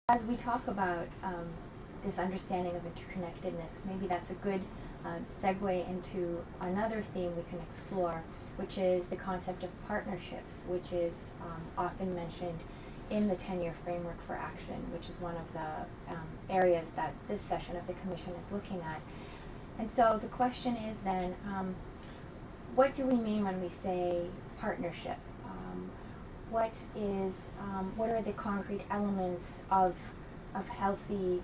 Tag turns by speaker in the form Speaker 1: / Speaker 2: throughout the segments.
Speaker 1: As we talk about this understanding of interconnectedness, maybe that's a good segue into another theme we can explore, which is the concept of partnerships, which is often mentioned in the 10-year framework for action, which is one of the areas that this session of the Commission is looking at. And so the question is then, what do we mean when we say partnership? What are the concrete elements of healthy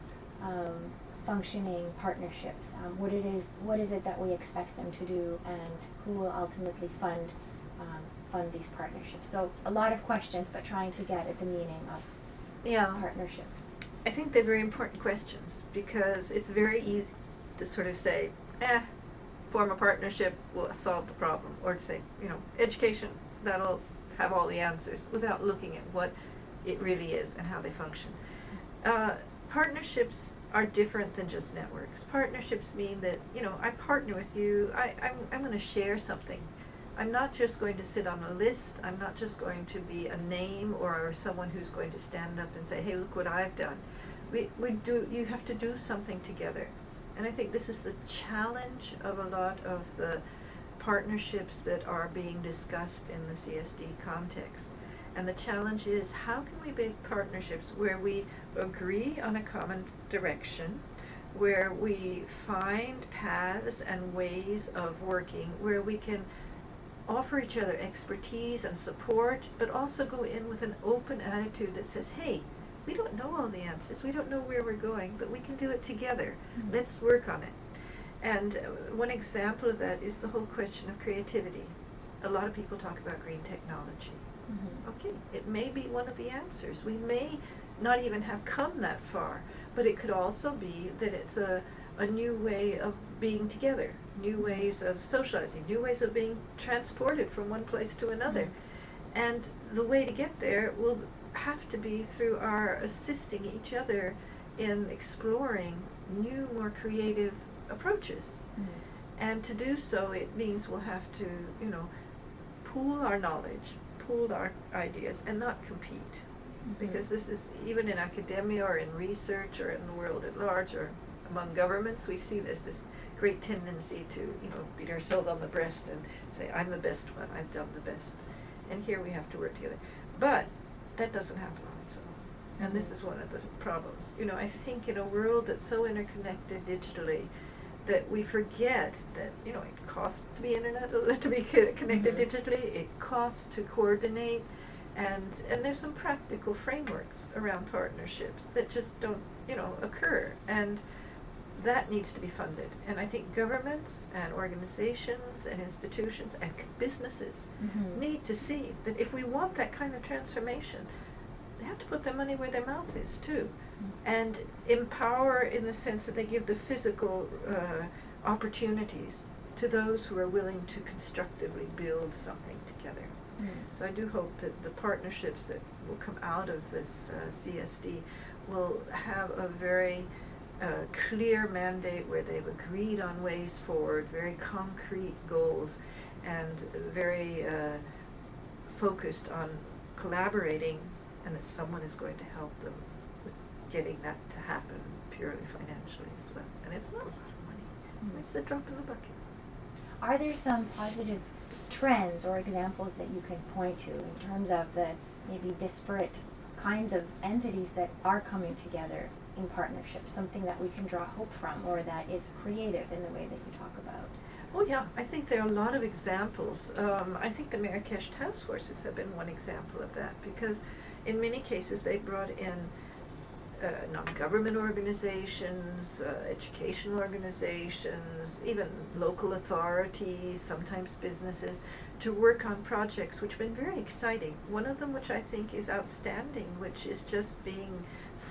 Speaker 1: functioning partnerships? What is it that we expect them to do, and who will ultimately fund these partnerships? So a lot of questions, but trying to get at the meaning of partnerships.
Speaker 2: I think they're very important questions, because it's very easy to sort of say, form a partnership will solve the problem, or to say, education, that'll have all the answers, without looking at what it really is and how they function. Partnerships are different than just networks. Partnerships mean that, I partner with you, I'm going to share something. I'm not just going to sit on a list, I'm not just going to be a name or someone who's going to stand up and say, hey, look what I've done. You have to do something together. And I think this is the challenge of a lot of the partnerships that are being discussed in the CSD context. And the challenge is, how can we build partnerships where we agree on a common direction, where we find paths and ways of working, where we can offer each other expertise and support, but also go in with an open attitude that says, hey, we don't know all the answers, we don't know where we're going, but we can do it together. Mm-hmm. Let's work on it. And one example of that is the whole question of creativity. A lot of people talk about green technology. Mm-hmm. Okay, it may be one of the answers. We may not even have come that far, but it could also be that it's a new way of being together, new ways of socializing, new ways of being transported from one place to another. Mm-hmm. And the way to get there will have to be through our assisting each other in exploring new, more creative approaches. Mm-hmm. And to do so, it means we'll have to, pool our knowledge, pool our ideas, and not compete. Mm-hmm. Because this is, even in academia or in research or in the world at large or among governments, we see this great tendency to, beat ourselves on the breast and say, I'm the best one, I've done the best. And here we have to work together. But that doesn't happen on its own. And this is one of the problems. I think in a world that's so interconnected digitally, that we forget that, it costs to be to be connected mm-hmm. digitally, it costs to coordinate, and there's some practical frameworks around partnerships that just don't, occur, and that needs to be funded. And I think governments and organizations and institutions and businesses mm-hmm. need to see that if we want that kind of transformation, they have to put their money where their mouth is too. And empower in the sense that they give the physical opportunities to those who are willing to constructively build something together. Mm. So I do hope that the partnerships that will come out of this CSD will have a very clear mandate where they've agreed on ways forward, very concrete goals, and very focused on collaborating, and that someone is going to help them getting that to happen purely financially as well. And it's not a lot of money. Mm-hmm. It's a drop in the bucket.
Speaker 1: Are there some positive trends or examples that you can point to in terms of the maybe disparate kinds of entities that are coming together in partnership, something that we can draw hope from, or that is creative in the way that you talk about?
Speaker 2: Oh yeah, I think there are a lot of examples. I think the Marrakesh task forces have been one example of that, because in many cases they brought in non-government organizations, educational organizations, even local authorities, sometimes businesses, to work on projects which have been very exciting. One of them, which I think is outstanding, which is just being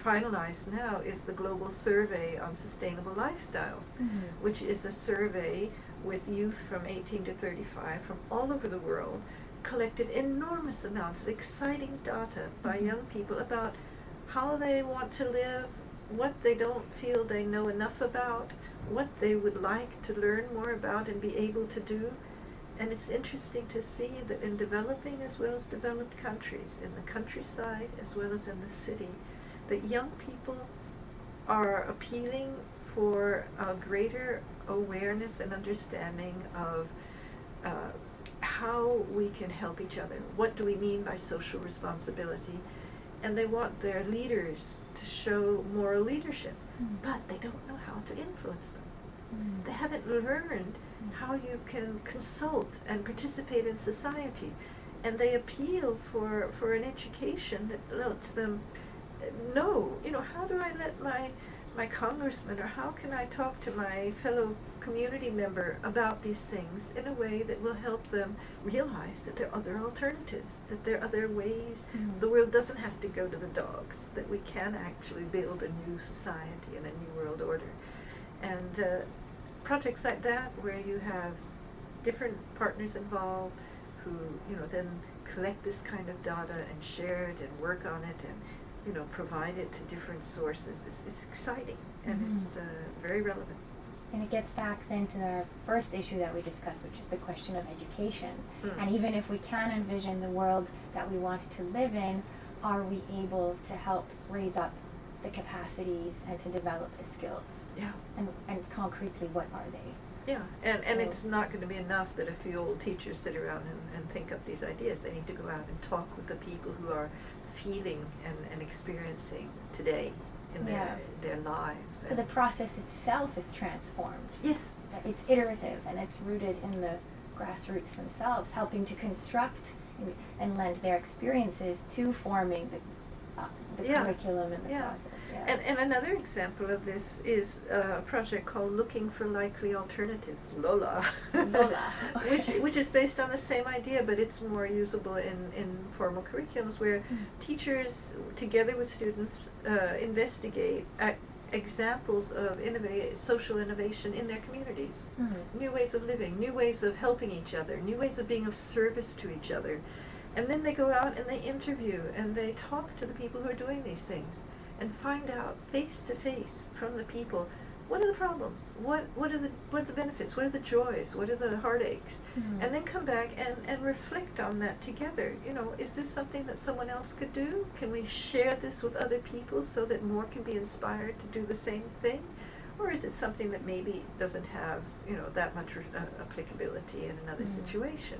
Speaker 2: finalized now, is the Global Survey on Sustainable Lifestyles, mm-hmm. which is a survey with youth from 18 to 35 from all over the world, collected enormous amounts of exciting data by mm-hmm. young people about how they want to live, what they don't feel they know enough about, what they would like to learn more about and be able to do. And it's interesting to see that in developing as well as developed countries, in the countryside as well as in the city, that young people are appealing for a greater awareness and understanding of how we can help each other. What do we mean by social responsibility? And they want their leaders to show moral leadership, but they don't know how to influence them. They haven't learned how you can consult and participate in society, and they appeal for an education that lets them know, how do I let my congressman, or how can I talk to my fellow community member about these things in a way that will help them realize that there are other alternatives, that there are other ways. The world doesn't have to go to the dogs, that we can actually build a new society and a new world order. And projects like that, where you have different partners involved who, then collect this kind of data and share it and work on it and, provide it to different sources, is exciting, and it's very relevant.
Speaker 1: And it gets back then to our first issue that we discussed, which is the question of education. And even if we can envision the world that we want to live in, are we able to help raise up the capacities and to develop the skills?
Speaker 2: Yeah.
Speaker 1: And concretely, what are they?
Speaker 2: Yeah, and it's not going to be enough that a few old teachers sit around and think up these ideas. They need to go out and talk with the people who are feeling and experiencing today in their lives.
Speaker 1: So the process itself is transformed.
Speaker 2: Yes.
Speaker 1: It's iterative, and it's rooted in the grassroots themselves, helping to construct and lend their experiences to forming the curriculum and the process. Yeah.
Speaker 2: And another example of this is a project called Looking for Likely Alternatives, LOLA, which is based on the same idea, but it's more usable in formal curriculums, where teachers, together with students, investigate examples of social innovation in their communities, new ways of living, new ways of helping each other, new ways of being of service to each other. And then they go out and they interview and they talk to the people who are doing these things, and find out face to face from the people, what are the problems, what are the benefits, what are the joys, what are the heartaches, and then come back and reflect on that together. Is this something that someone else could do? Can we share this with other people so that more can be inspired to do the same thing? Or is it something that maybe doesn't have that much applicability in another situation?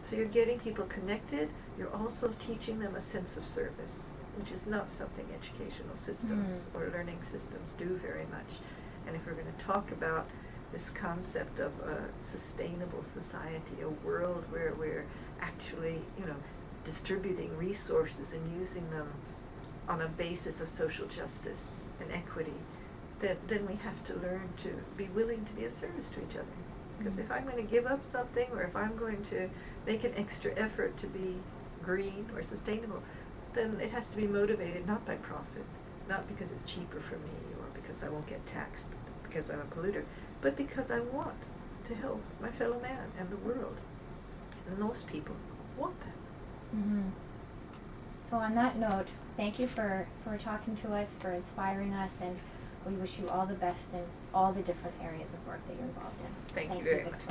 Speaker 2: So you're getting people connected, you're also teaching them a sense of service, which is not something educational systems or learning systems do very much. And if we're going to talk about this concept of a sustainable society, a world where we're actually, distributing resources and using them on a basis of social justice and equity, then we have to learn to be willing to be of service to each other. Because if I'm going to give up something, or if I'm going to make an extra effort to be green or sustainable, then it has to be motivated not by profit, not because it's cheaper for me or because I won't get taxed because I'm a polluter, but because I want to help my fellow man and the world. And most people want that.
Speaker 1: So on that note, thank you for talking to us, for inspiring us, and we wish you all the best in all the different areas of work that you're involved in.
Speaker 2: Thank you very much.